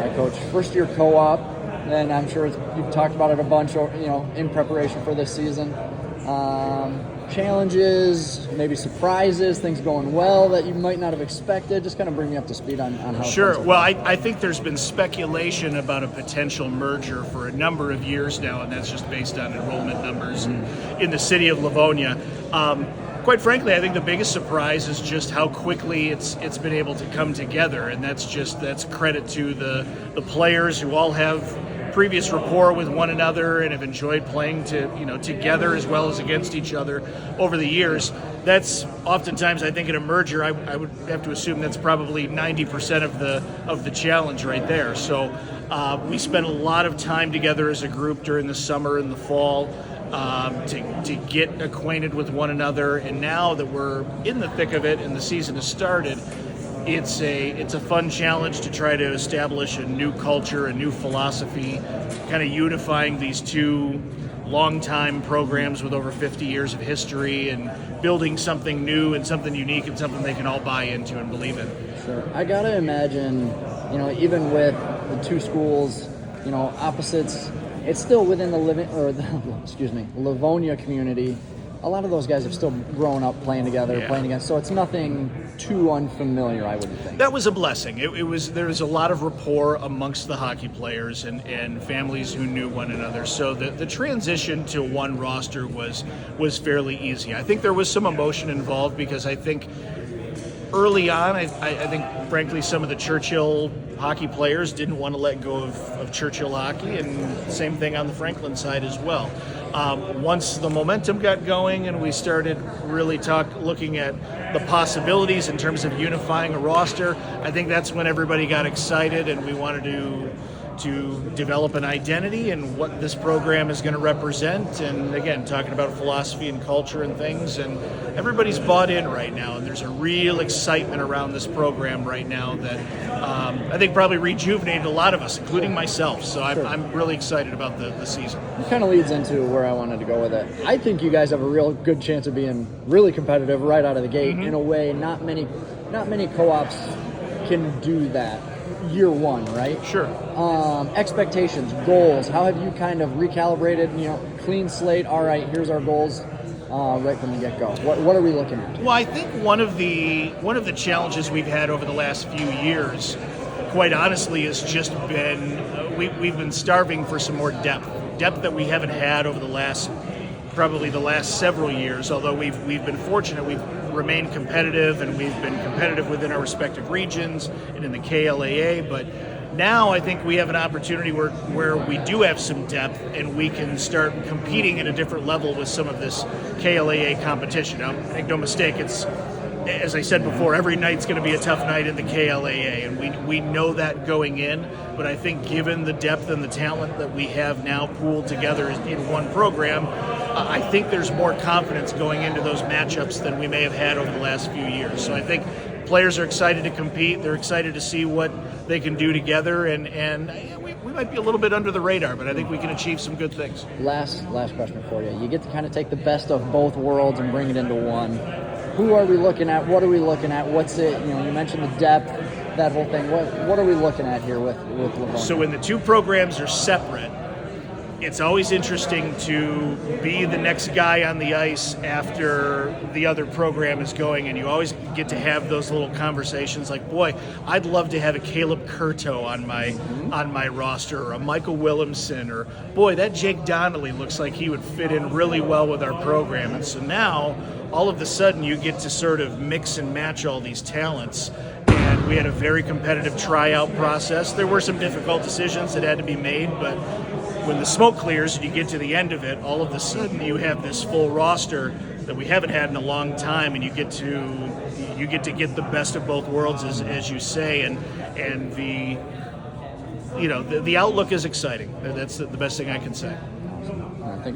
right, Coach. First year co-op, and I'm sure you've talked about it a bunch, in preparation for this season. Challenges, maybe surprises, things going well that you might not have expected. Just kind of bring me up to speed on how. Sure. Well, I think there's been speculation about a potential merger for a number of years now, and that's just based on enrollment numbers in the city of Livonia. Quite frankly, I think the biggest surprise is just how quickly it's been able to come together, and that's credit to the players who all have previous rapport with one another and have enjoyed playing together as well as against each other over the years. That's oftentimes, I think, in a merger, I would have to assume that's probably 90% of the challenge right there. So we spent a lot of time together as a group during the summer and the fall to get acquainted with one another, and now that we're in the thick of it and the season has started, it's a fun challenge to try to establish a new culture, a new philosophy, kind of unifying these two long-time programs with over 50 years of history and building something new and something unique and something they can all buy into and believe in. Sure. I gotta imagine, even with the two schools, opposites, it's still within the Livonia community. A lot of those guys have still grown up playing together, playing against, so it's nothing too unfamiliar, I wouldn't think. That was a blessing. There was a lot of rapport amongst the hockey players and families who knew one another. So the transition to one roster was fairly easy. I think there was some emotion involved because I think early on, I think, frankly, some of the Churchill hockey players didn't want to let go of Churchill hockey, and same thing on the Franklin side as well. Once the momentum got going and we started really looking at the possibilities in terms of unifying a roster, I think that's when everybody got excited and we wanted to develop an identity and what this program is going to represent, and again, talking about philosophy and culture and things, and everybody's bought in right now, and there's a real excitement around this program right now that I think probably rejuvenated a lot of us, including myself, so I'm really excited about the season. It kind of leads into where I wanted to go with it. I think you guys have a real good chance of being really competitive right out of the gate. In a way, not many co-ops can do that year one, right? Sure. Expectations, goals, how have you kind of recalibrated, clean slate, all right, here's our goals right from the get-go. What are we looking at? Well, I think one of the challenges we've had over the last few years, quite honestly, has just been we've been starving for some more depth that we haven't had over the last several years, although we've been fortunate. We've remained competitive, and we've been competitive within our respective regions and in the KLAA, but now I think we have an opportunity where we do have some depth and we can start competing at a different level with some of this KLAA competition. Now, make no mistake, it's, as I said before, every night's going to be a tough night in the KLAA, and we know that going in, but I think given the depth and the talent that we have now pooled together in one program, I think there's more confidence going into those matchups than we may have had over the last few years. So I think players are excited to compete. They're excited to see what they can do together, and we might be a little bit under the radar, but I think we can achieve some good things. Last question for you. You get to kind of take the best of both worlds and bring it into one. Who are we looking at? What are we looking at? What's it? You mentioned the depth, that whole thing. What are we looking at here with Livonia? So when the two programs are separate, it's always interesting to be the next guy on the ice after the other program is going, and you always get to have those little conversations like, boy, I'd love to have a Caleb Curto on my roster, or a Michael Williamson, or boy, that Jake Donnelly looks like he would fit in really well with our program. And so now all of a sudden you get to sort of mix and match all these talents. And we had a very competitive tryout process. There were some difficult decisions that had to be made, but when the smoke clears and you get to the end of it, all of a sudden you have this full roster that we haven't had in a long time, and you get to get the best of both worlds, as you say, and the outlook is exciting. That's the best thing I can say.